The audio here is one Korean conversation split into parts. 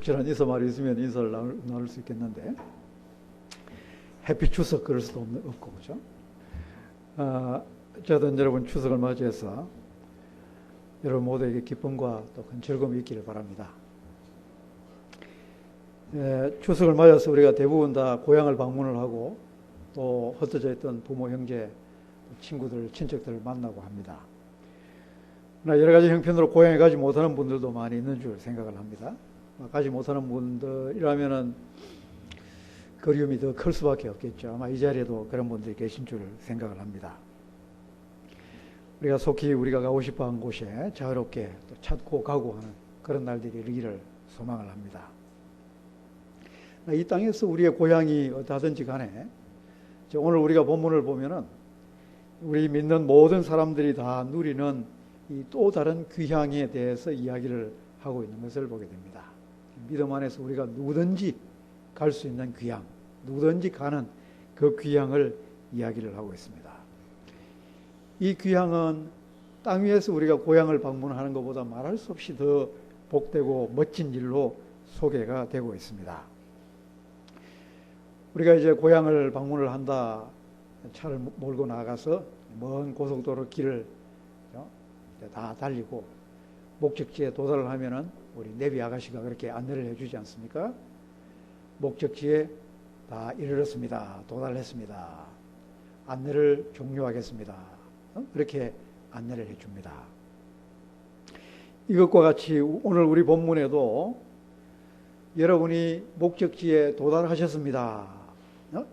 적절한 인사말이 있으면 인사를 나눌 수 있겠는데, 해피 추석 그럴 수도 없고, 그죠? 어쨌든 여러분 추석을 맞이해서 여러분 모두에게 기쁨과 또 큰 즐거움이 있기를 바랍니다. 추석을 맞아서 우리가 대부분 다 고향을 방문을 하고 또 흩어져 있던 부모, 형제, 친구들, 친척들을 만나고 합니다. 그러나 여러 가지 형편으로 고향에 가지 못하는 분들도 많이 있는 줄 생각을 합니다. 가지 못하는 분들이라면은 그리움이 더 클 수밖에 없겠죠. 아마 이 자리에도 그런 분들이 계신 줄 생각을 합니다. 우리가 속히 우리가 가고 싶어 하는 곳에 자유롭게 또 찾고 가고 하는 그런 날들이 이르기를 소망을 합니다. 이 땅에서 우리의 고향이 어디든지 간에 오늘 우리가 본문을 보면은 우리 믿는 모든 사람들이 다 누리는 이 또 다른 귀향에 대해서 이야기를 하고 있는 것을 보게 됩니다. 믿음 안에서 우리가 누구든지 갈 수 있는 귀향, 누구든지 가는 그 귀향을 이야기를 하고 있습니다. 이 귀향은 땅 위에서 우리가 고향을 방문하는 것보다 말할 수 없이 더 복되고 멋진 일로 소개가 되고 있습니다. 우리가 이제 고향을 방문을 한다, 차를 몰고 나가서 먼 고속도로 길을 다 달리고 목적지에 도달을 하면은 우리 내비 아가씨가 그렇게 안내를 해주지 않습니까? 목적지에 다 이르렀습니다. 도달했습니다. 안내를 종료하겠습니다. 그렇게 안내를 해줍니다. 이것과 같이 오늘 우리 본문에도 여러분이 목적지에 도달하셨습니다.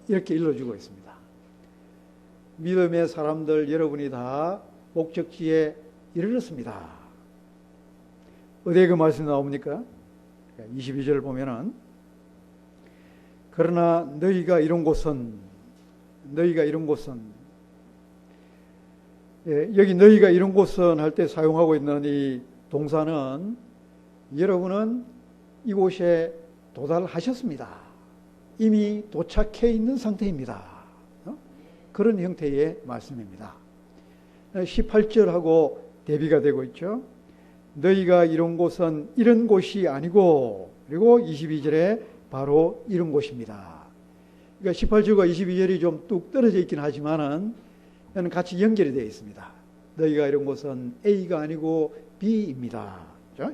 이렇게 일러주고 있습니다. 믿음의 사람들 여러분이 다 목적지에 이르렀습니다. 어디에 그 말씀이 나옵니까? 22절을 보면은 그러나 너희가 이룬 곳은 여기 너희가 이룬 곳은 할 때 사용하고 있는 이 동사는 여러분은 이곳에 도달하셨습니다. 이미 도착해 있는 상태입니다. 그런 형태의 말씀입니다. 18절하고 대비가 되고 있죠. 너희가 이룬 곳은 이런 곳이 아니고, 그리고 22절에 바로 이런 곳입니다. 그러니까 18절과 22절이 좀 뚝 떨어져 있긴 하지만은 같이 연결이 되어 있습니다. 너희가 이룬 곳은 A가 아니고 B입니다.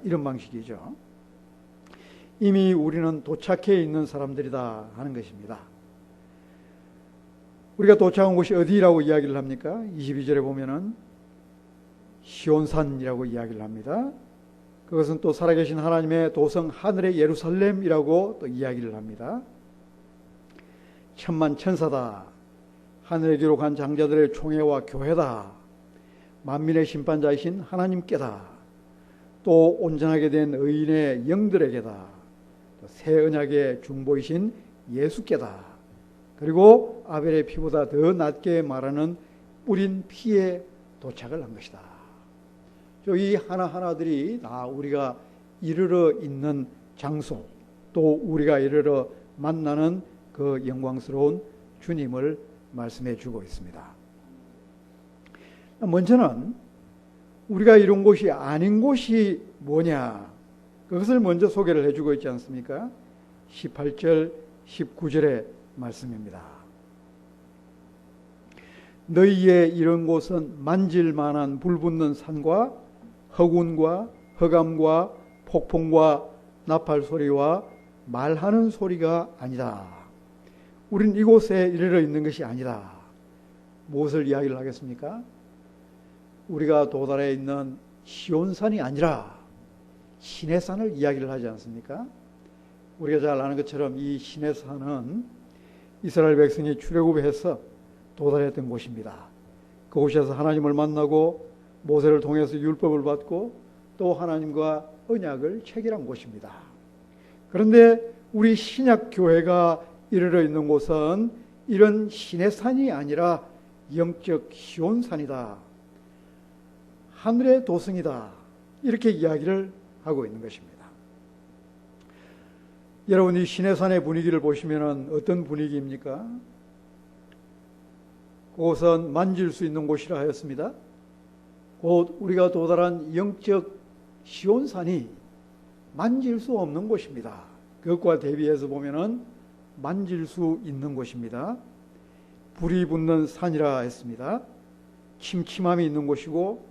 이런 방식이죠. 이미 우리는 도착해 있는 사람들이다 하는 것입니다. 우리가 도착한 곳이 어디라고 이야기를 합니까? 22절에 보면은 시온산이라고 이야기를 합니다. 그것은 또 살아계신 하나님의 도성 하늘의 예루살렘이라고 또 이야기를 합니다. 천만 천사다. 하늘에 기록한 장자들의 총회와 교회다. 만민의 심판자이신 하나님께다. 또 온전하게 된 의인의 영들에게다. 새 언약의 중보이신 예수께다. 그리고 아벨의 피보다 더 낫게 말하는 뿌린 피에 도착을 한 것이다. 이 하나하나들이 다 우리가 이르러 있는 장소, 또 우리가 이르러 만나는 그 영광스러운 주님을 말씀해 주고 있습니다. 먼저는 우리가 이룬 곳이 아닌 곳이 뭐냐, 그것을 먼저 소개를 해주고 있지 않습니까? 18절, 19절의 말씀입니다. 너희의 이런 곳은 만질 만한 불붙는 산과 허군과 흑암과 폭풍과 나팔 소리와 말하는 소리가 아니다. 우린 이곳에 이르러 있는 것이 아니다. 무엇을 이야기를 하겠습니까? 우리가 도달해 있는 시온산이 아니라 시내산을 이야기를 하지 않습니까? 우리가 잘 아는 것처럼 이 시내산은 이스라엘 백성이 출애굽해서 도달했던 곳입니다. 그곳에서 하나님을 만나고 모세를 통해서 율법을 받고 또 하나님과 언약을 체결한 곳입니다. 그런데 우리 신약교회가 이르러 있는 곳은 이런 시내산이 아니라 영적 시온산이다. 하늘의 도성이다. 이렇게 이야기를 하고 있는 것입니다. 여러분, 이 시내산의 분위기를 보시면 어떤 분위기입니까? 그곳은 만질 수 있는 곳이라 하였습니다. 곧 우리가 도달한 영적 시온산이 만질 수 없는 곳입니다. 그것과 대비해서 보면은 만질 수 있는 곳입니다. 불이 붙는 산이라 했습니다. 침침함이 있는 곳이고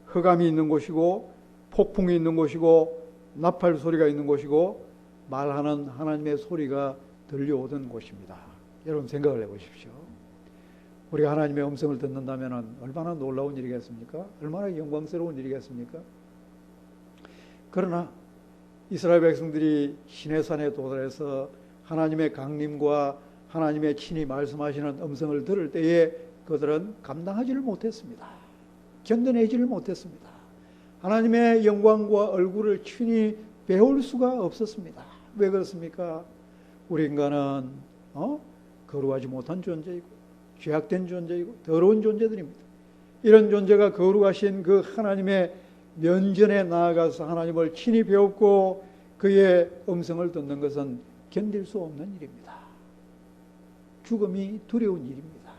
흑암이 있는 곳이고 폭풍이 있는 곳이고 나팔 소리가 있는 곳이고 말하는 하나님의 소리가 들려오던 곳입니다. 여러분 생각을 해보십시오. 우리가 하나님의 음성을 듣는다면 얼마나 놀라운 일이겠습니까? 얼마나 영광스러운 일이겠습니까? 그러나 이스라엘 백성들이 시내산에 도달해서 하나님의 강림과 하나님의 친히 말씀하시는 음성을 들을 때에 그들은 감당하지를 못했습니다. 견뎌내지를 못했습니다. 하나님의 영광과 얼굴을 친히 배울 수가 없었습니다. 왜 그렇습니까? 우리 인간은 거룩하지 못한 존재이고 죄악된 존재이고 더러운 존재들입니다. 이런 존재가 거룩하신 그 하나님의 면전에 나아가서 하나님을 친히 배웠고 그의 음성을 듣는 것은 견딜 수 없는 일입니다. 죽음이 두려운 일입니다.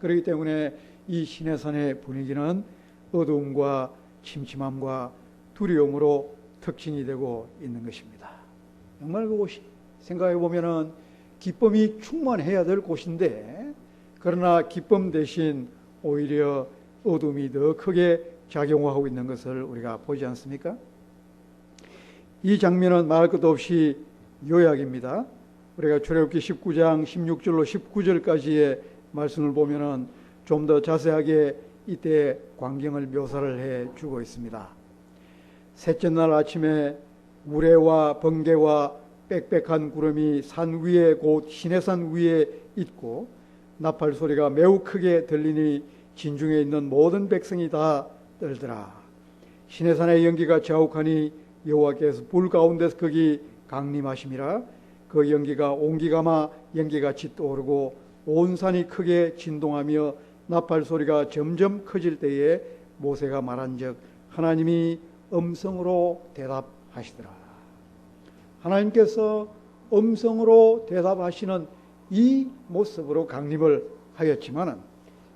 그렇기 때문에 이 시내산의 분위기는 어두움과 침침함과 두려움으로 특징이 되고 있는 것입니다. 정말 그곳이 생각해 보면은 기쁨이 충만해야 될 곳인데 그러나 기쁨 대신 오히려 어둠이 더 크게 작용하고 있는 것을 우리가 보지 않습니까? 이 장면은 말할 것도 없이 요약입니다. 우리가 출애굽기 19장 16절로 19절까지의 말씀을 보면은 좀 더 자세하게 이때 광경을 묘사를 해 주고 있습니다. 셋째 날 아침에 우레와 번개와 빽빽한 구름이 산 위에 곧 시내산 위에 있고 나팔 소리가 매우 크게 들리니 진중에 있는 모든 백성이 다 떨더라. 시내산의 연기가 자욱하니 여호와께서 불 가운데서 거기 강림하심이라. 그 연기가 온기가마 연기같이 떠오르고 온 산이 크게 진동하며 나팔 소리가 점점 커질 때에 모세가 말한즉 하나님이 음성으로 대답하시더라. 하나님께서 음성으로 대답하시는 이 모습으로 강림을 하였지만은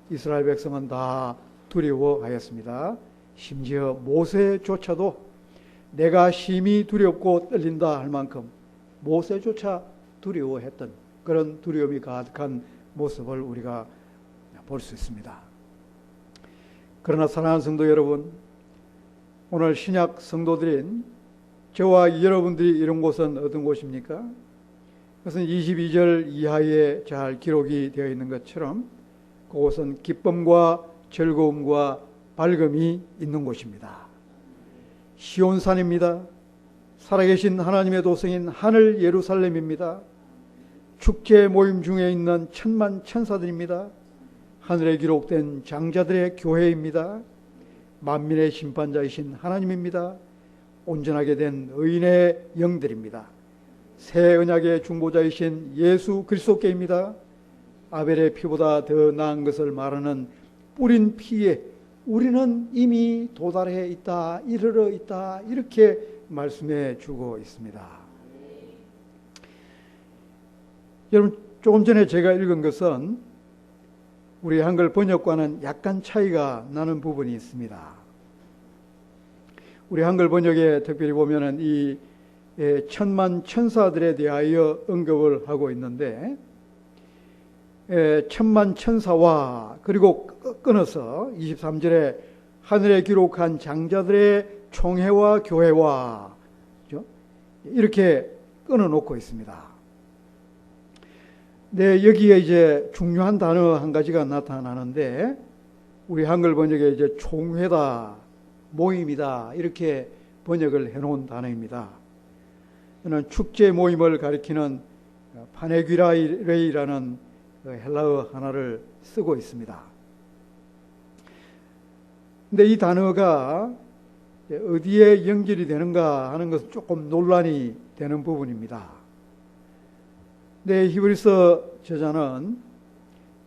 이스라엘 백성은 다 두려워하였습니다. 심지어 모세조차도 내가 심히 두렵고 떨린다 할 만큼 모세조차 두려워했던 그런 두려움이 가득한 모습을 우리가 볼 수 있습니다. 그러나 사랑하는 성도 여러분, 오늘 신약 성도들인 저와 여러분들이 이런 곳은 어떤 곳입니까? 그것은 22절 이하에 잘 기록이 되어 있는 것처럼 그곳은 기쁨과 즐거움과 밝음이 있는 곳입니다. 시온산입니다. 살아계신 하나님의 도성인 하늘 예루살렘입니다. 축제 모임 중에 있는 천만 천사들입니다. 하늘에 기록된 장자들의 교회입니다. 만민의 심판자이신 하나님입니다. 온전하게 된 의인의 영들입니다. 새 언약의 중보자이신 예수 그리스도께입니다. 아벨의 피보다 더 나은 것을 말하는 뿌린 피에 우리는 이미 도달해 있다, 이르러 있다, 이렇게 말씀해 주고 있습니다. 여러분, 조금 전에 제가 읽은 것은 우리 한글 번역과는 약간 차이가 나는 부분이 있습니다. 우리 한글 번역에 특별히 보면은 이 천만 천사들에 대하여 언급을 하고 있는데 천만 천사와 그리고 끊어서 23절에 하늘에 기록한 장자들의 총회와 교회와 이렇게 끊어놓고 있습니다. 네, 여기에 이제 중요한 단어 한 가지가 나타나는데 우리 한글 번역에 이제 총회다, 모임이다 이렇게 번역을 해놓은 단어입니다. 이는 축제 모임을 가리키는 파네귀라이라는 헬라어 하나를 쓰고 있습니다. 근데 이 단어가 어디에 연결이 되는가 하는 것은 조금 논란이 되는 부분입니다. 네, 히브리서 저자는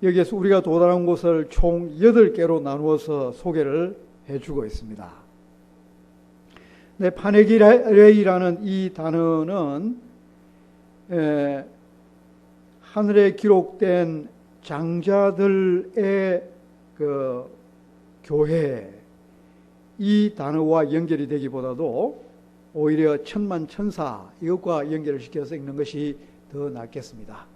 여기에서 우리가 도달한 곳을 총 8개로 나누어서 소개를 해주고 있습니다. 네, 파네기레이라는 이 단어는 하늘에 기록된 장자들의 그 교회 이 단어와 연결이 되기보다도 오히려 천만천사 이것과 연결을 시켜서 읽는 것이 더 낫겠습니다.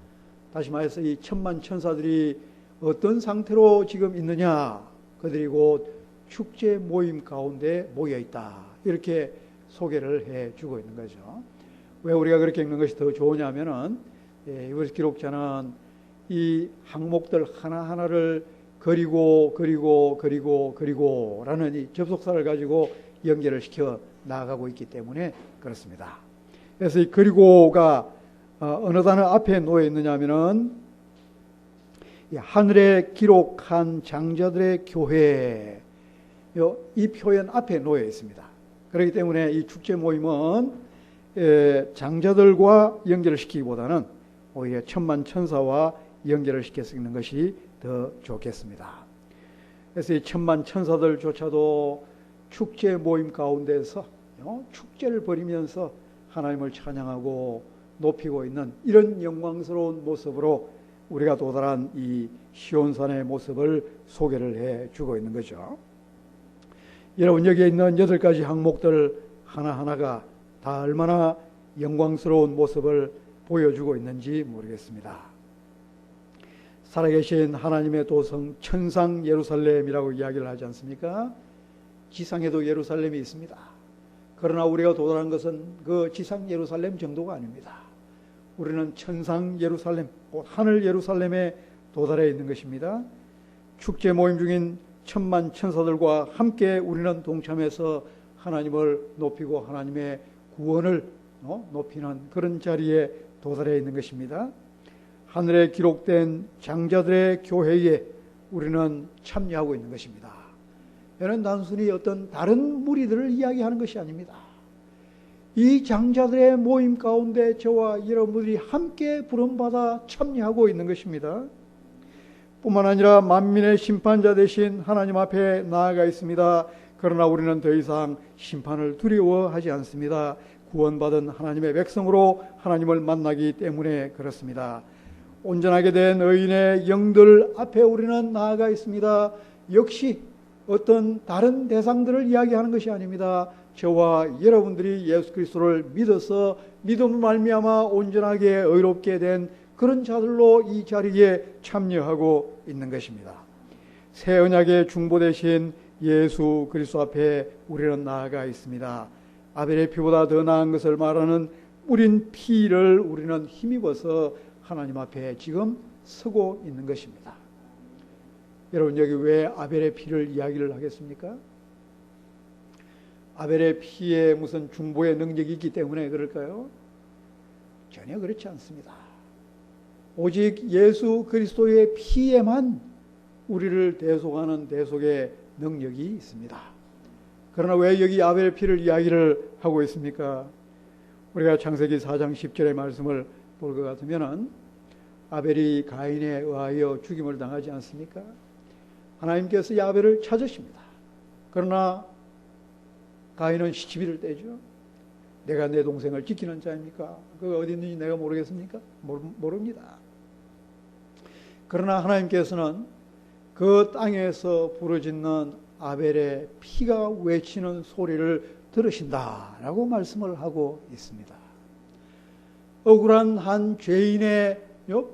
다시 말해서 이 천만천사들이 어떤 상태로 지금 있느냐, 그들이 곧 축제 모임 가운데 모여 있다, 이렇게 소개를 해주고 있는 거죠. 왜 우리가 그렇게 읽는 것이 더 좋으냐면은 이번 기록자는 이 항목들 하나하나를 그리고라는 이 접속사를 가지고 연결을 시켜 나아가고 있기 때문에 그렇습니다. 그래서 이 그리고가 어느 단어 앞에 놓여 있느냐면은 하늘에 기록한 장자들의 교회, 이 표현 앞에 놓여 있습니다. 그렇기 때문에 이 축제 모임은 장자들과 연결을 시키기보다는 오히려 천만천사와 연결을 시켜서 읽는 것이 더 좋겠습니다. 그래서 이 천만천사들조차도 축제 모임 가운데서 축제를 벌이면서 하나님을 찬양하고 높이고 있는 이런 영광스러운 모습으로 우리가 도달한 이 시온산의 모습을 소개를 해주고 있는 거죠. 여러분, 여기에 있는 8가지 항목들 하나하나가 다 얼마나 영광스러운 모습을 보여주고 있는지 모르겠습니다. 살아계신 하나님의 도성 천상 예루살렘이라고 이야기를 하지 않습니까? 지상에도 예루살렘이 있습니다. 그러나 우리가 도달한 것은 그 지상 예루살렘 정도가 아닙니다. 우리는 천상 예루살렘, 하늘 예루살렘에 도달해 있는 것입니다. 축제 모임 중인 천만 천사들과 함께 우리는 동참해서 하나님을 높이고 하나님의 구원을 높이는 그런 자리에 도달해 있는 것입니다. 하늘에 기록된 장자들의 교회에 우리는 참여하고 있는 것입니다. 이는 단순히 어떤 다른 무리들을 이야기하는 것이 아닙니다. 이 장자들의 모임 가운데 저와 여러분들이 함께 부름받아 참여하고 있는 것입니다. 뿐만 아니라 만민의 심판자 되신 하나님 앞에 나아가 있습니다. 그러나 우리는 더 이상 심판을 두려워하지 않습니다. 구원받은 하나님의 백성으로 하나님을 만나기 때문에 그렇습니다. 온전하게 된 의인의 영들 앞에 우리는 나아가 있습니다. 역시 어떤 다른 대상들을 이야기하는 것이 아닙니다. 저와 여러분들이 예수 그리스도를 믿어서 믿음을 말미암아 온전하게 의롭게 된 그런 자들로 이 자리에 참여하고 있는 것입니다. 새 언약의 중보 되신 예수 그리스도 앞에 우리는 나아가 있습니다. 아벨의 피보다 더 나은 것을 말하는 뿌린 피를 우리는 힘입어서 하나님 앞에 지금 서고 있는 것입니다. 여러분, 여기 왜 아벨의 피를 이야기를 하겠습니까? 아벨의 피에 무슨 중보의 능력이 있기 때문에 그럴까요? 전혀 그렇지 않습니다. 오직 예수 그리스도의 피에만 우리를 대속하는 대속의 능력이 있습니다. 그러나 왜 여기 아벨의 피를 이야기를 하고 있습니까? 우리가 창세기 4장 10절의 말씀을 볼 것 같으면 아벨이 가인에 의하여 죽임을 당하지 않습니까? 하나님께서 이 아벨을 찾으십니다. 그러나 가인은 시치미를 떼죠. 내가 내 동생을 지키는 자입니까? 그가 어디 있는지 내가 모르겠습니까? 모릅니다. 그러나 하나님께서는 그 땅에서 부르짖는 아벨의 피가 외치는 소리를 들으신다라고 말씀을 하고 있습니다. 억울한 한 죄인의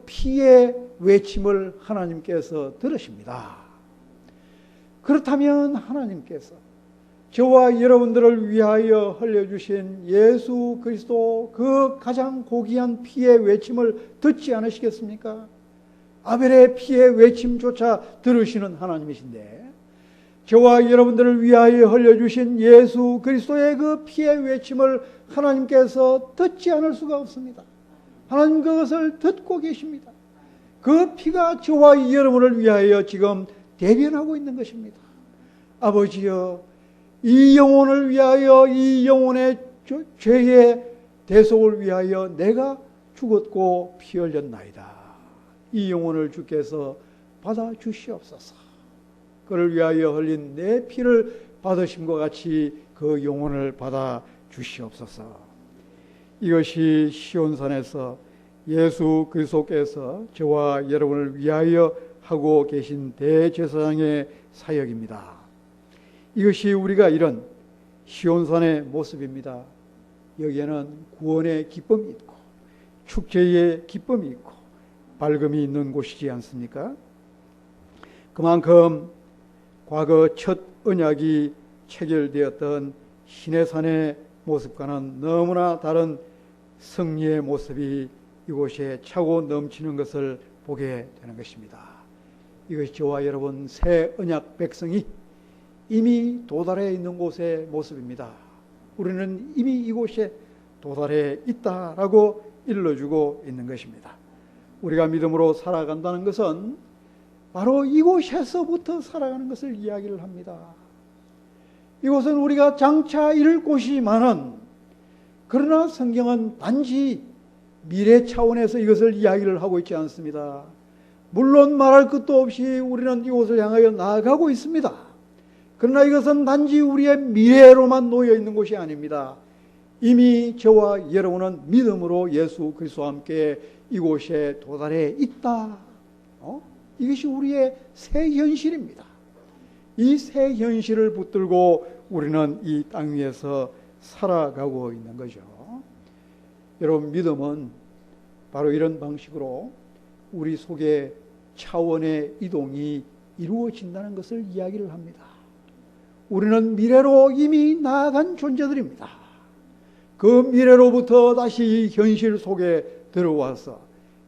피의 외침을 하나님께서 들으십니다. 그렇다면 하나님께서 저와 여러분들을 위하여 흘려주신 예수 그리스도 그 가장 고귀한 피의 외침을 듣지 않으시겠습니까? 아벨의 피의 외침조차 들으시는 하나님이신데 저와 여러분들을 위하여 흘려주신 예수 그리스도의 그 피의 외침을 하나님께서 듣지 않을 수가 없습니다. 하나님 그것을 듣고 계십니다. 그 피가 저와 여러분을 위하여 지금 대변하고 있는 것입니다. 아버지여, 이 영혼을 위하여, 이 영혼의 죄의 대속을 위하여 내가 죽었고 피 흘렸나이다. 이 영혼을 주께서 받아 주시옵소서. 그를 위하여 흘린 내 피를 받으심과 같이 그 영혼을 받아 주시옵소서. 이것이 시온산에서 예수 그리스도께서 저와 여러분을 위하여 하고 계신 대제사장의 사역입니다. 이것이 우리가 이런 시온산의 모습입니다. 여기에는 구원의 기쁨이 있고 축제의 기쁨이 있고 밝음이 있는 곳이지 않습니까? 그만큼 과거 첫 언약이 체결되었던 시내산의 모습과는 너무나 다른 승리의 모습이 이곳에 차고 넘치는 것을 보게 되는 것입니다. 이것이 저와 여러분 새 언약 백성이 이미 도달해 있는 곳의 모습입니다. 우리는 이미 이곳에 도달해 있다라고 일러주고 있는 것입니다. 우리가 믿음으로 살아간다는 것은 바로 이곳에서부터 살아가는 것을 이야기를 합니다. 이곳은 우리가 장차 이룰 곳이지만은 그러나 성경은 단지 미래 차원에서 이것을 이야기를 하고 있지 않습니다. 물론 말할 것도 없이 우리는 이곳을 향하여 나아가고 있습니다. 그러나 이것은 단지 우리의 미래로만 놓여 있는 것이 아닙니다. 이미 저와 여러분은 믿음으로 예수 그리스도와 함께 이곳에 도달해 있다. 이것이 우리의 새 현실입니다. 이 새 현실을 붙들고 우리는 이 땅 위에서 살아가고 있는 거죠. 여러분, 믿음은 바로 이런 방식으로 우리 속에 차원의 이동이 이루어진다는 것을 이야기를 합니다. 우리는 미래로 이미 나아간 존재들입니다. 그 미래로부터 다시 이 현실 속에 들어와서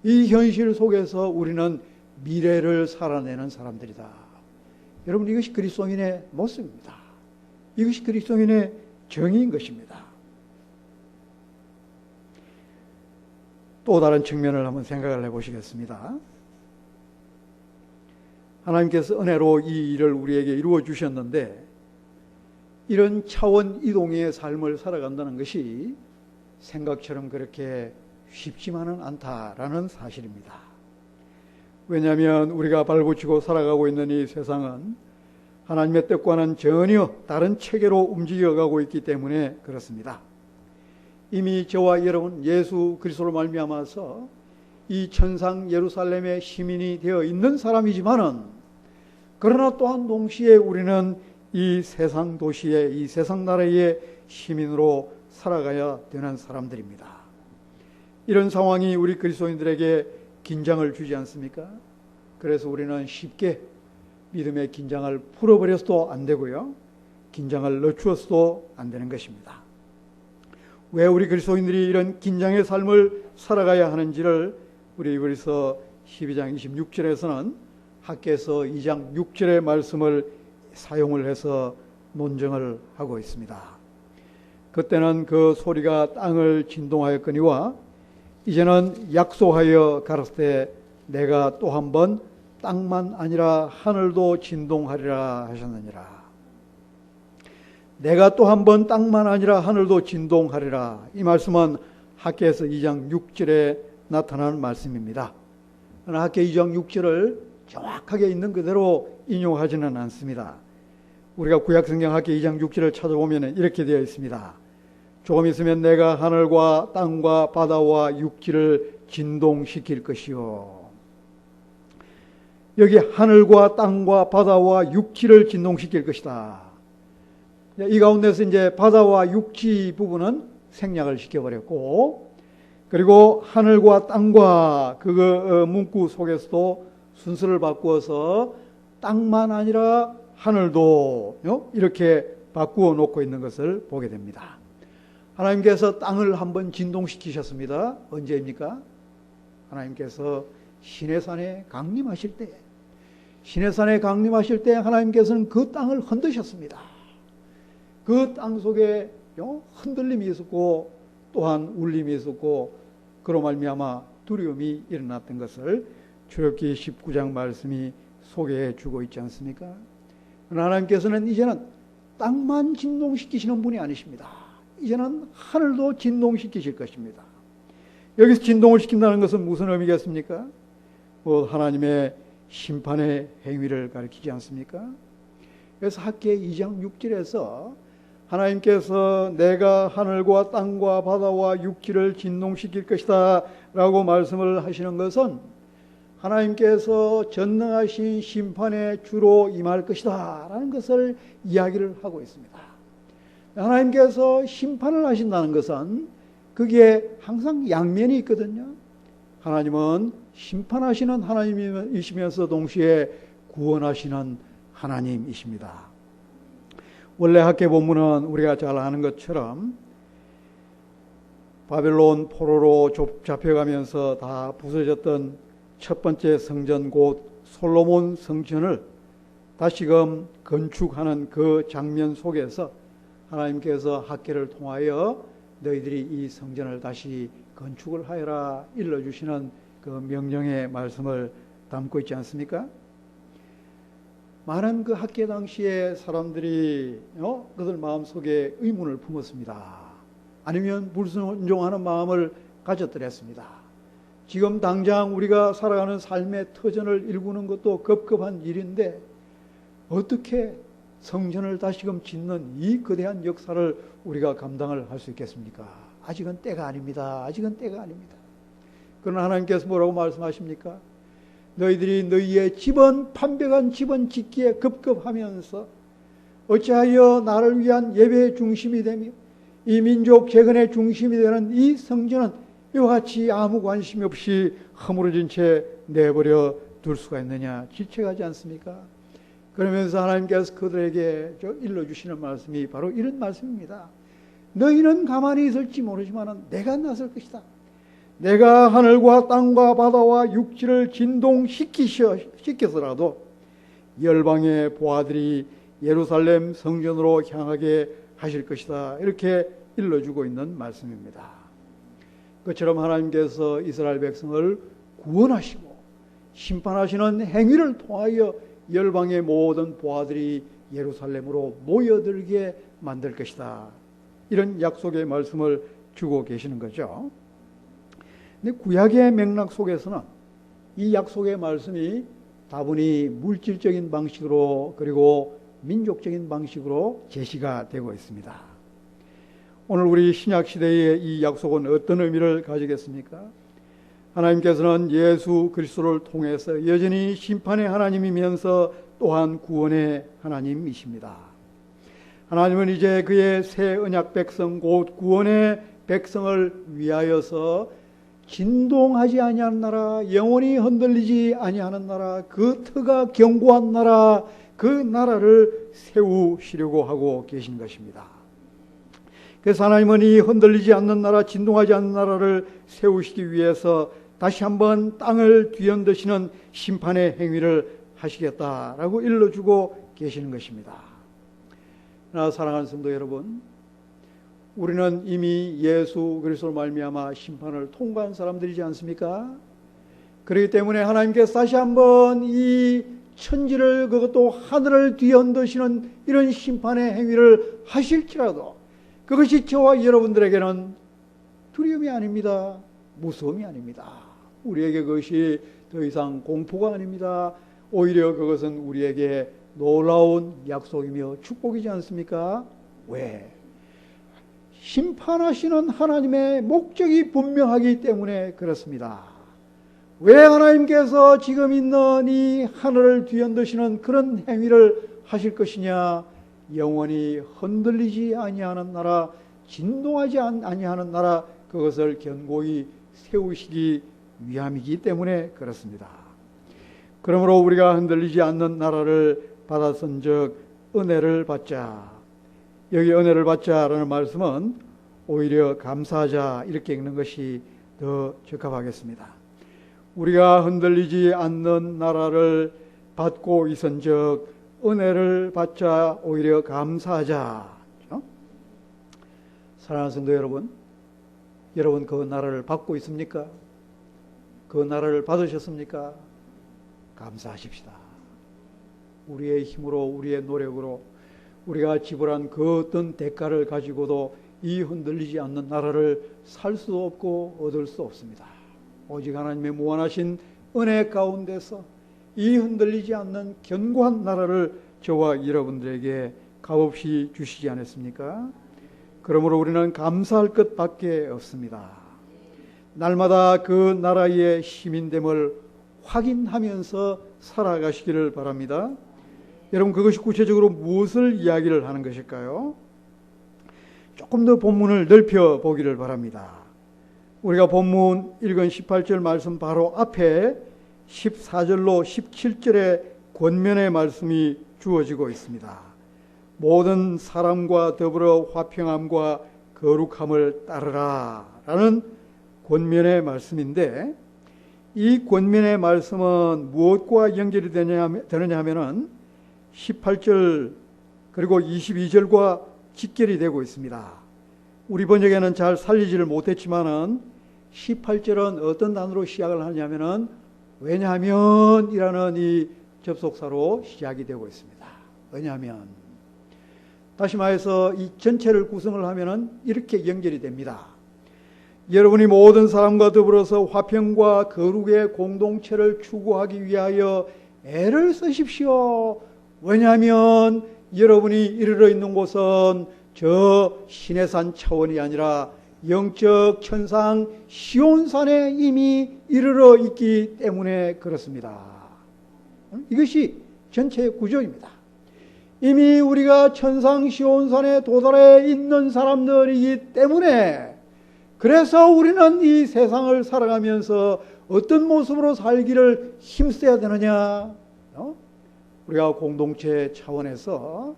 이 현실 속에서 우리는 미래를 살아내는 사람들이다. 여러분, 이것이 그리스도인의 모습입니다. 이것이 그리스도인의 정의인 것입니다. 또 다른 측면을 한번 생각을 해보시겠습니다. 하나님께서 은혜로 이 일을 우리에게 이루어 주셨는데 이런 차원 이동의 삶을 살아간다는 것이 생각처럼 그렇게 쉽지만은 않다라는 사실입니다. 왜냐하면 우리가 발붙이고 살아가고 있는 이 세상은 하나님의 뜻과는 전혀 다른 체계로 움직여가고 있기 때문에 그렇습니다. 이미 저와 여러분 예수 그리스도로 말미암아서 이 천상 예루살렘의 시민이 되어 있는 사람이지만은 그러나 또한 동시에 우리는 이 세상 도시의 이 세상 나라의 시민으로 살아가야 되는 사람들입니다. 이런 상황이 우리 그리스도인들에게 긴장을 주지 않습니까? 그래서 우리는 쉽게 믿음의 긴장을 풀어버려서도 안 되고요. 긴장을 늦추어서도 안 되는 것입니다. 왜 우리 그리스도인들이 이런 긴장의 삶을 살아가야 하는지를 우리 이브리서 12장 26절에서는 학개서 2장 6절의 말씀을 사용을 해서 논증을 하고 있습니다. 그때는 그 소리가 땅을 진동하였거니와 이제는 약속하여 가라사대 내가 또 한 번 땅만 아니라 하늘도 진동하리라 하셨느니라. 내가 또 한 번 땅만 아니라 하늘도 진동하리라. 이 말씀은 학개서 2장 6절에 나타나는 말씀입니다. 그러나 학개 2장 6절을 정확하게 있는 그대로 인용하지는 않습니다. 우리가 구약성경 학개 2장 6절을 찾아보면 이렇게 되어 있습니다. 조금 있으면 내가 하늘과 땅과 바다와 육지를 진동시킬 것이요. 여기 하늘과 땅과 바다와 육지를 진동시킬 것이다. 이 가운데서 이제 바다와 육지 부분은 생략을 시켜버렸고, 그리고 하늘과 땅과 그 문구 속에서도 순서를 바꾸어서 땅만 아니라 하늘도 이렇게 바꾸어 놓고 있는 것을 보게 됩니다. 하나님께서 땅을 한번 진동시키셨습니다. 언제입니까? 하나님께서 시내산에 강림하실 때, 시내산에 강림하실 때 하나님께서는 그 땅을 흔드셨습니다. 그 땅 속에 흔들림이 있었고 또한 울림이 있었고 그로 말미암아 두려움이 일어났던 것을 출애굽기 19장 말씀이 소개해 주고 있지 않습니까? 하나님께서는 이제는 땅만 진동시키시는 분이 아니십니다. 이제는 하늘도 진동시키실 것입니다. 여기서 진동을 시킨다는 것은 무슨 의미겠습니까? 하나님의 심판의 행위를 가리키지 않습니까? 그래서 학개 2장 6절에서 하나님께서 내가 하늘과 땅과 바다와 육지를 진동시킬 것이다 라고 말씀을 하시는 것은 하나님께서 전능하신 심판의 주로 임할 것이다 라는 것을 이야기를 하고 있습니다. 하나님께서 심판을 하신다는 것은 그게 항상 양면이 있거든요. 하나님은 심판하시는 하나님이시면서 동시에 구원하시는 하나님이십니다. 원래 학계 본문은 우리가 잘 아는 것처럼 바벨론 포로로 잡혀가면서 다 부서졌던 첫 번째 성전 곧 솔로몬 성전을 다시금 건축하는 그 장면 속에서 하나님께서 학계를 통하여 너희들이 이 성전을 다시 건축을 하여라 일러주시는 그 명령의 말씀을 담고 있지 않습니까? 많은 그 학계 당시에 사람들이 그들 마음속에 의문을 품었습니다. 아니면 불순종하는 마음을 가졌더랬습니다. 지금 당장 우리가 살아가는 삶의 터전을 일구는 것도 급급한 일인데 어떻게 성전을 다시금 짓는 이 거대한 역사를 우리가 감당을 할 수 있겠습니까? 아직은 때가 아닙니다. 아직은 때가 아닙니다. 그러나 하나님께서 뭐라고 말씀하십니까? 너희들이 너희의 집은 판벽한 집은 짓기에 급급하면서 어찌하여 나를 위한 예배의 중심이 되며 이 민족 재건의 중심이 되는 이 성전은 이와 같이 아무 관심 없이 허물어진 채 내버려 둘 수가 있느냐 지체하지 않습니까? 그러면서 하나님께서 그들에게 일러주시는 말씀이 바로 이런 말씀입니다. 너희는 가만히 있을지 모르지만 내가 나설 것이다. 내가 하늘과 땅과 바다와 육지를 진동시켜서라도 열방의 보아들이 예루살렘 성전으로 향하게 하실 것이다. 이렇게 일러주고 있는 말씀입니다. 그처럼 하나님께서 이스라엘 백성을 구원하시고 심판하시는 행위를 통하여 열방의 모든 보아들이 예루살렘으로 모여들게 만들 것이다. 이런 약속의 말씀을 주고 계시는 거죠. 근데 구약의 맥락 속에서는 이 약속의 말씀이 다분히 물질적인 방식으로 그리고 민족적인 방식으로 제시가 되고 있습니다. 오늘 우리 신약시대의 이 약속은 어떤 의미를 가지겠습니까? 하나님께서는 예수 그리스도를 통해서 여전히 심판의 하나님이면서 또한 구원의 하나님이십니다. 하나님은 이제 그의 새 언약 백성 곧 구원의 백성을 위하여서 진동하지 아니하는 나라, 영원히 흔들리지 아니하는 나라, 그 터가 견고한 나라, 그 나라를 세우시려고 하고 계신 것입니다. 그래서 하나님은 이 흔들리지 않는 나라, 진동하지 않는 나라를 세우시기 위해서 다시 한번 땅을 뒤흔드시는 심판의 행위를 하시겠다라고 일러주고 계시는 것입니다. 그러나 사랑하는 성도 여러분, 우리는 이미 예수 그리스도로 말미암아 심판을 통과한 사람들이지 않습니까? 그렇기 때문에 하나님께서 다시 한번 이 천지를 그것도 하늘을 뒤흔드시는 이런 심판의 행위를 하실지라도 그것이 저와 여러분들에게는 두려움이 아닙니다. 무서움이 아닙니다. 우리에게 그것이 더 이상 공포가 아닙니다. 오히려 그것은 우리에게 놀라운 약속이며 축복이지 않습니까? 왜? 심판하시는 하나님의 목적이 분명하기 때문에 그렇습니다. 왜 하나님께서 지금 있는 이 하늘을 뒤흔드시는 그런 행위를 하실 것이냐? 영원히 흔들리지 아니하는 나라, 진동하지 아니하는 나라, 그것을 견고히 세우시기 위함이기 때문에 그렇습니다. 그러므로 우리가 흔들리지 않는 나라를 받았은즉 은혜를 받자. 여기 은혜를 받자라는 말씀은 오히려 감사하자 이렇게 읽는 것이 더 적합하겠습니다. 우리가 흔들리지 않는 나라를 받고 있은즉 은혜를 받자, 오히려 감사하자. 그렇죠? 사랑하는 성도 여러분, 여러분 그 나라를 받고 있습니까? 그 나라를 받으셨습니까? 감사하십시다. 우리의 힘으로, 우리의 노력으로 우리가 지불한 그 어떤 대가를 가지고도 이 흔들리지 않는 나라를 살 수도 없고 얻을 수 없습니다. 오직 하나님의 무한하신 은혜 가운데서 이 흔들리지 않는 견고한 나라를 저와 여러분들에게 값없이 주시지 않았습니까? 그러므로 우리는 감사할 것밖에 없습니다. 날마다 그 나라의 시민됨을 확인하면서 살아가시기를 바랍니다. 여러분, 그것이 구체적으로 무엇을 이야기를 하는 것일까요? 조금 더 본문을 넓혀 보기를 바랍니다. 우리가 본문 읽은 18절 말씀 바로 앞에 14절로 17절의 권면의 말씀이 주어지고 있습니다. 모든 사람과 더불어 화평함과 거룩함을 따르라 라는 권면의 말씀인데, 이 권면의 말씀은 무엇과 연결이 되느냐 하면은 18절 그리고 22절과 직결이 되고 있습니다. 우리 번역에는 잘 살리지를 못했지만은 18절은 어떤 단어로 시작을 하냐면은 왜냐하면 이라는 이 접속사로 시작이 되고 있습니다. 왜냐하면. 다시 말해서 이 전체를 구성을 하면은 이렇게 연결이 됩니다. 여러분이 모든 사람과 더불어서 화평과 거룩의 공동체를 추구하기 위하여 애를 쓰십시오. 왜냐하면 여러분이 이르러 있는 곳은 저 시내산 차원이 아니라 영적 천상 시온산에 이미 이르러 있기 때문에 그렇습니다. 이것이 전체의 구조입니다. 이미 우리가 천상 시온산에 도달해 있는 사람들이기 때문에, 그래서 우리는 이 세상을 살아가면서 어떤 모습으로 살기를 힘써야 되느냐? 우리가 공동체 차원에서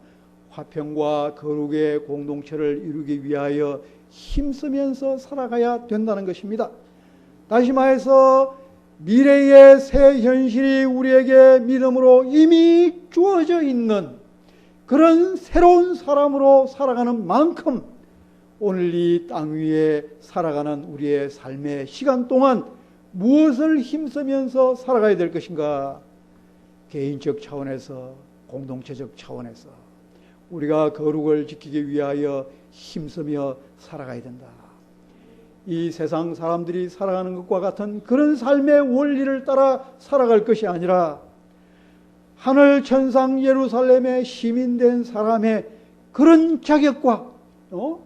화평과 거룩의 공동체를 이루기 위하여 힘쓰면서 살아가야 된다는 것입니다. 다시 말해서 미래의 새 현실이 우리에게 믿음으로 이미 주어져 있는 그런 새로운 사람으로 살아가는 만큼 오늘 이 땅 위에 살아가는 우리의 삶의 시간 동안 무엇을 힘쓰면서 살아가야 될 것인가? 개인적 차원에서, 공동체적 차원에서 우리가 거룩을 지키기 위하여 힘쓰며 살아가야 된다. 이 세상 사람들이 살아가는 것과 같은 그런 삶의 원리를 따라 살아갈 것이 아니라 하늘 천상 예루살렘의 시민된 사람의 그런 자격과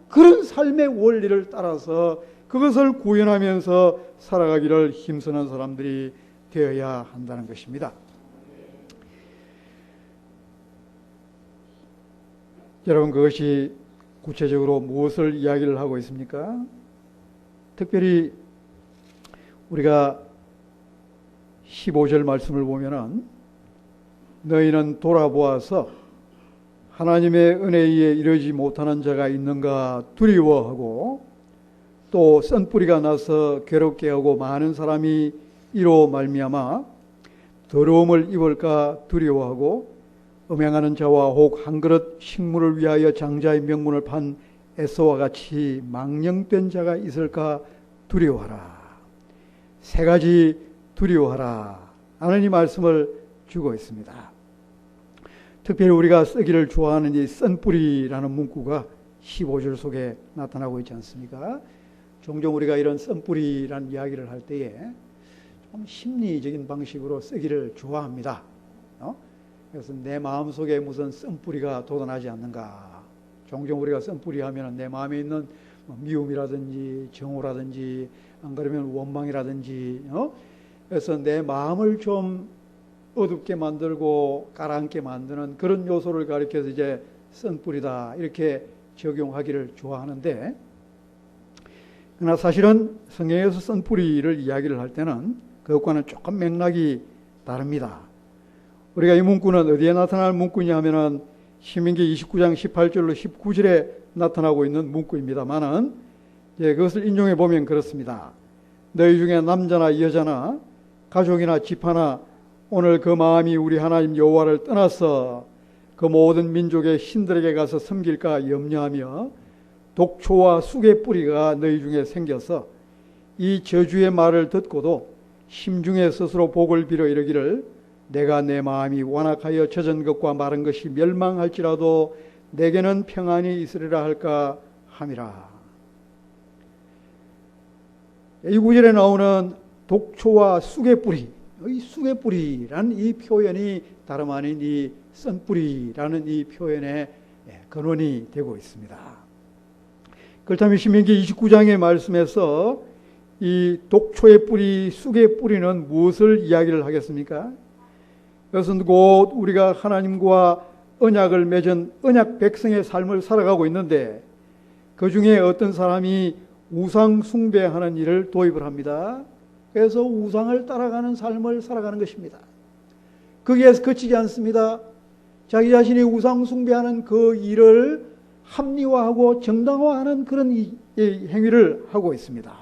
그런 삶의 원리를 따라서 그것을 구현하면서 살아가기를 힘쓰는 사람들이 되어야 한다는 것입니다. 여러분, 그것이 구체적으로 무엇을 이야기를 하고 있습니까? 특별히 우리가 15절 말씀을 보면은 너희는 돌아보아서 하나님의 은혜에 이르지 못하는 자가 있는가 두려워하고, 또 쓴뿌리가 나서 괴롭게 하고 많은 사람이 이로 말미암아 더러움을 입을까 두려워하고, 음행하는 자와 혹 한 그릇 식물을 위하여 장자의 명분을 판 에서와 같이 망령된 자가 있을까 두려워하라. 세 가지 두려워하라 라는 이 말씀을 주고 있습니다. 특별히 우리가 쓰기를 좋아하는 이 쓴뿌리라는 문구가 15절 속에 나타나고 있지 않습니까? 종종 우리가 이런 쓴뿌리라는 이야기를 할 때에 좀 심리적인 방식으로 쓰기를 좋아합니다. 그래서 내 마음속에 무슨 쓴뿌리가 돋아나지 않는가. 종종 우리가 쓴뿌리 하면 내 마음에 있는 미움이라든지 정오라든지 안 그러면 원망이라든지 그래서 내 마음을 좀 어둡게 만들고 가라앉게 만드는 그런 요소를 가리켜서 이제 쓴뿌리다 이렇게 적용하기를 좋아하는데, 그러나 사실은 성경에서 쓴뿌리를 이야기를 할 때는 그것과는 조금 맥락이 다릅니다. 우리가 이 문구는 어디에 나타날 문구냐 하면은 신명기 29장 18절로 19절에 나타나고 있는 문구입니다만은 그것을 인용해 보면 그렇습니다. 너희 중에 남자나 여자나 가족이나 집하나 오늘 그 마음이 우리 하나님 여호와를 떠나서 그 모든 민족의 신들에게 가서 섬길까 염려하며 독초와 쑥의 뿌리가 너희 중에 생겨서 이 저주의 말을 듣고도 심중에 스스로 복을 빌어 이르기를 내가 내 마음이 완악하여 젖은 것과 마른 것이 멸망할지라도 내게는 평안이 있으리라 할까 함이라. 이 구절에 나오는 독초와 쑥의 뿌리, 이 쑥의 뿌리라는 이 표현이 다름 아닌 이 쓴뿌리라는 이 표현의 근원이 되고 있습니다. 그렇다면 신명기 29장의 말씀에서 이 독초의 뿌리, 쑥의 뿌리는 무엇을 이야기를 하겠습니까? 그것은 곧 우리가 하나님과 언약을 맺은 언약 백성의 삶을 살아가고 있는데, 그 중에 어떤 사람이 우상 숭배하는 일을 도입을 합니다. 그래서 우상을 따라가는 삶을 살아가는 것입니다. 거기에서 그치지 않습니다. 자기 자신이 우상 숭배하는 그 일을 합리화하고 정당화하는 그런 이 행위를 하고 있습니다.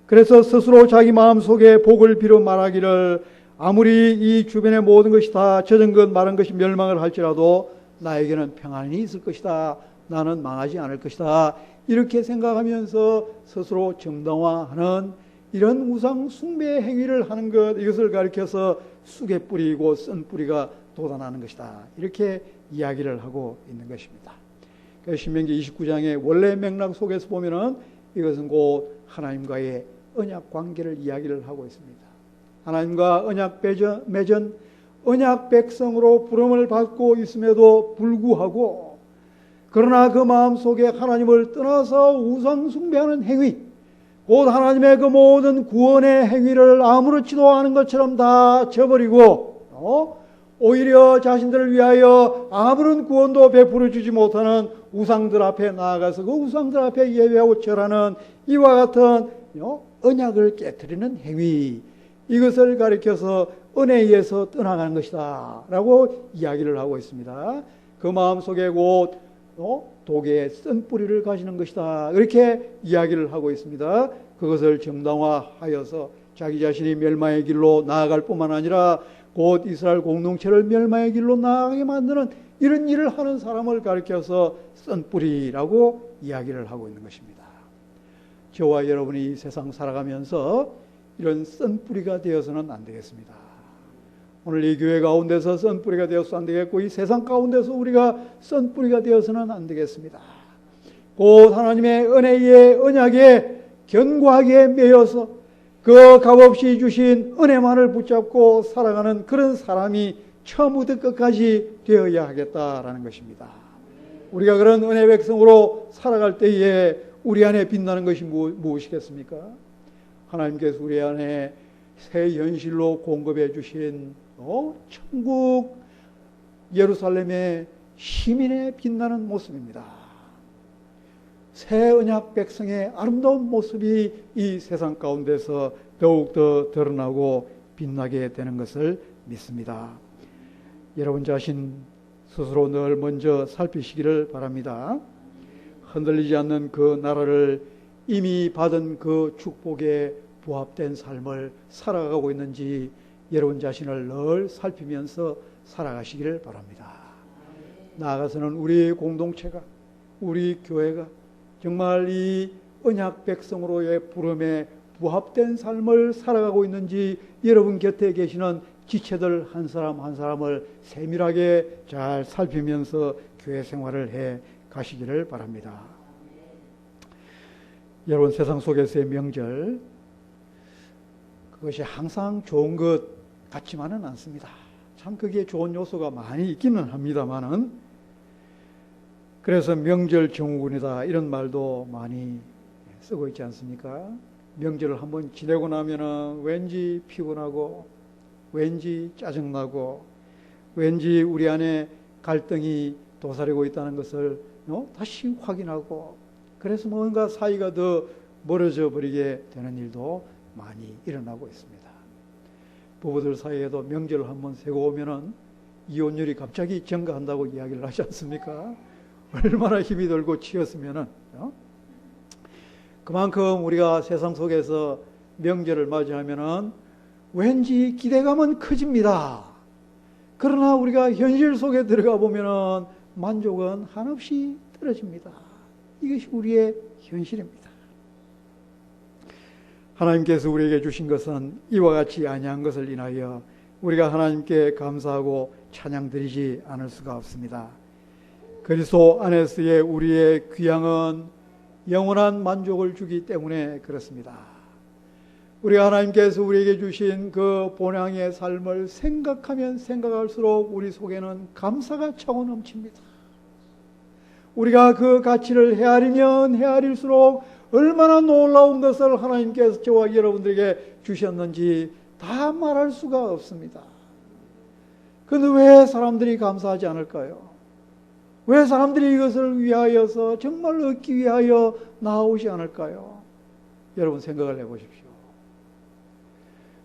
그래서 스스로 자기 마음속에 복을 빌어 말하기를 아무리 이 주변의 모든 것이 다 젖은 것 마른 것이 멸망을 할지라도 나에게는 평안이 있을 것이다. 나는 망하지 않을 것이다. 이렇게 생각하면서 스스로 정당화하는 이런 우상 숭배 행위를 하는 것, 이것을 가리켜서 쑥에 뿌리고 쓴 뿌리가 돋아나는 것이다. 이렇게 이야기를 하고 있는 것입니다. 신명기 29장의 원래 맥락 속에서 보면은 이것은 곧 하나님과의 언약 관계를 이야기를 하고 있습니다. 하나님과 언약 맺은 언약 백성으로 부름을 받고 있음에도 불구하고 그러나 그 마음속에 하나님을 떠나서 우상 숭배하는 행위, 곧 하나님의 그 모든 구원의 행위를 아무렇지도 않은 것처럼 다 저버리고 오히려 자신들을 위하여 아무런 구원도 베풀어 주지 못하는 우상들 앞에 나아가서 그 우상들 앞에 예배하고 절하는 이와 같은 언약을 깨트리는 행위, 이것을 가리켜서 은혜에서 떠나가는 것이다 라고 이야기를 하고 있습니다. 그 마음속에 곧 독의 쓴 뿌리를 가지는 것이다, 이렇게 이야기를 하고 있습니다. 그것을 정당화하여서 자기 자신이 멸망의 길로 나아갈 뿐만 아니라 곧 이스라엘 공동체를 멸망의 길로 나아가게 만드는 이런 일을 하는 사람을 가리켜서 쓴 뿌리라고 이야기를 하고 있는 것입니다. 저와 여러분이 이 세상 살아가면서 이런 쓴 뿌리가 되어서는 안 되겠습니다. 오늘 이 교회 가운데서 쓴 뿌리가 되어서 안 되겠고, 이 세상 가운데서 우리가 쓴 뿌리가 되어서는 안 되겠습니다. 곧 하나님의 은혜의 언약에 견고하게 매여서 그 값없이 주신 은혜만을 붙잡고 살아가는 그런 사람이 처음부터 끝까지 되어야 하겠다라는 것입니다. 우리가 그런 은혜 백성으로 살아갈 때에 우리 안에 빛나는 것이 무엇이겠습니까? 하나님께서 우리 안에 새 현실로 공급해 주신 천국 예루살렘의 시민의 빛나는 모습입니다. 새 언약 백성의 아름다운 모습이 이 세상 가운데서 더욱더 드러나고 빛나게 되는 것을 믿습니다. 여러분 자신 스스로 늘 먼저 살피시기를 바랍니다. 흔들리지 않는 그 나라를 이미 받은 그 축복에 부합된 삶을 살아가고 있는지 여러분 자신을 늘 살피면서 살아가시기를 바랍니다. 나아가서는 우리 공동체가, 우리 교회가 정말 이 언약 백성으로의 부름에 부합된 삶을 살아가고 있는지 여러분 곁에 계시는 지체들 한 사람 한 사람을 세밀하게 잘 살피면서 교회 생활을 해 가시기를 바랍니다. 여러분, 세상 속에서의 명절, 그것이 항상 좋은 것 같지만은 않습니다. 참 거기에 좋은 요소가 많이 있기는 합니다만은, 그래서 명절 증후군이다 이런 말도 많이 쓰고 있지 않습니까? 명절을 한번 지내고 나면은 왠지 피곤하고, 왠지 짜증나고, 왠지 우리 안에 갈등이 도사리고 있다는 것을 다시 확인하고, 그래서 뭔가 사이가 더 멀어져 버리게 되는 일도 많이 일어나고 있습니다. 부부들 사이에도 명절을 한번 세고 오면은 이혼율이 갑자기 증가한다고 이야기를 하지 않습니까? 얼마나 힘이 들고 치였으면은. 그만큼 우리가 세상 속에서 명절을 맞이하면은 왠지 기대감은 커집니다. 그러나 우리가 현실 속에 들어가 보면은 만족은 한없이 떨어집니다. 이것이 우리의 현실입니다. 하나님께서 우리에게 주신 것은 이와 같이 아니한 것을 인하여 우리가 하나님께 감사하고 찬양드리지 않을 수가 없습니다. 그리스도 안에서의 우리의 귀향은 영원한 만족을 주기 때문에 그렇습니다. 우리가 하나님께서 우리에게 주신 그 본향의 삶을 생각하면 생각할수록 우리 속에는 감사가 차고 넘칩니다. 우리가 그 가치를 헤아리면 헤아릴수록 얼마나 놀라운 것을 하나님께서 저와 여러분들에게 주셨는지 다 말할 수가 없습니다. 그런데 왜 사람들이 감사하지 않을까요? 왜 사람들이 이것을 위하여서 정말 얻기 위하여 나오지 않을까요? 여러분 생각을 해보십시오.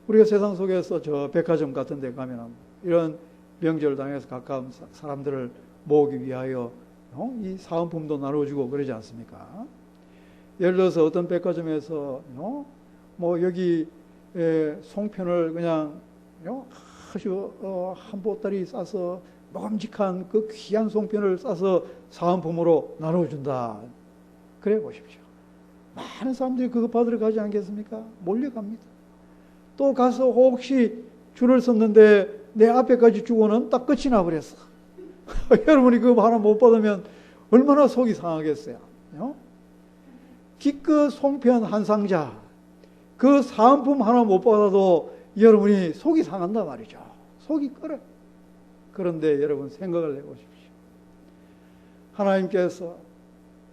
우리가 세상 속에서 저 백화점 같은 데 가면 이런 명절 당에서 가까운 사람들을 모으기 위하여 이 사은품도 나눠주고 그러지 않습니까? 예를 들어서 어떤 백화점에서 뭐 여기 송편을 그냥 아주 한 보따리 싸서 먹음직한 그 귀한 송편을 싸서 사은품으로 나눠준다. 그래 보십시오. 많은 사람들이 그거 받으러 가지 않겠습니까? 몰려갑니다. 또 가서 혹시 줄을 섰는데 내 앞에까지 주고는 딱 끝이 나버렸어. 여러분이 그거 하나 못 받으면 얼마나 속이 상하겠어요. 기껏 송편 한 상자, 그 사은품 하나 못 받아도 여러분이 속이 상한단 말이죠. 속이 끓어요. 그런데 여러분 생각을 해보십시오. 하나님께서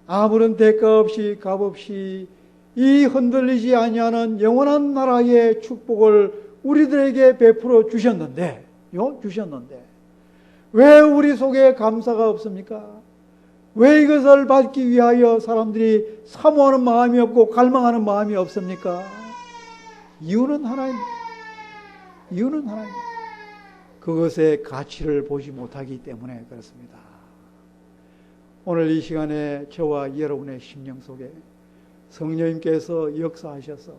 아무런 대가 없이 값 없이 이 흔들리지 아니하는 영원한 나라의 축복을 우리들에게 베풀어 주셨는데 왜 우리 속에 감사가 없습니까? 왜 이것을 받기 위하여 사람들이 사모하는 마음이 없고 갈망하는 마음이 없습니까? 이유는 하나님. 그것의 가치를 보지 못하기 때문에 그렇습니다. 오늘 이 시간에 저와 여러분의 심령 속에 성령님께서 역사하셔서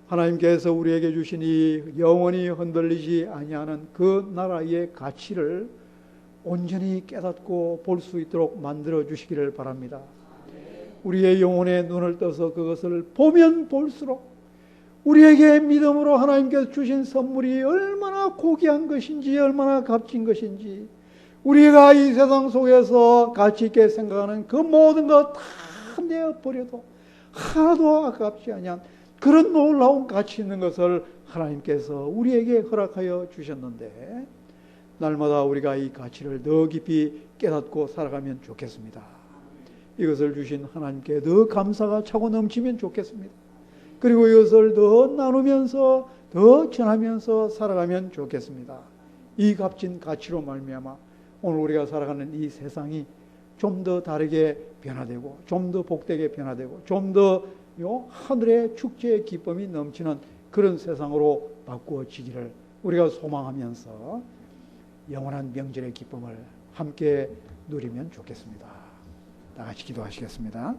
하나님께서 우리에게 주신 이 영원히 흔들리지 아니하는 그 나라의 가치를 온전히 깨닫고 볼 수 있도록 만들어 주시기를 바랍니다. 우리의 영혼의 눈을 떠서 그것을 보면 볼수록 우리에게 믿음으로 하나님께서 주신 선물이 얼마나 고귀한 것인지, 얼마나 값진 것인지, 우리가 이 세상 속에서 가치 있게 생각하는 그 모든 것 다 내어버려도 하나도 아깝지 아니한 그런 놀라운 가치 있는 것을 하나님께서 우리에게 허락하여 주셨는데, 날마다 우리가 이 가치를 더 깊이 깨닫고 살아가면 좋겠습니다. 이것을 주신 하나님께 더 감사가 차고 넘치면 좋겠습니다. 그리고 이것을 더 나누면서 더 전하면서 살아가면 좋겠습니다. 이 값진 가치로 말미암아 오늘 우리가 살아가는 이 세상이 좀 더 다르게 변화되고 좀 더 복되게 변화되고 좀 더 하늘의 축제의 기쁨이 넘치는 그런 세상으로 바꾸어지기를 우리가 소망하면서 영원한 명절의 기쁨을 함께 누리면 좋겠습니다. 다 같이 기도하시겠습니다.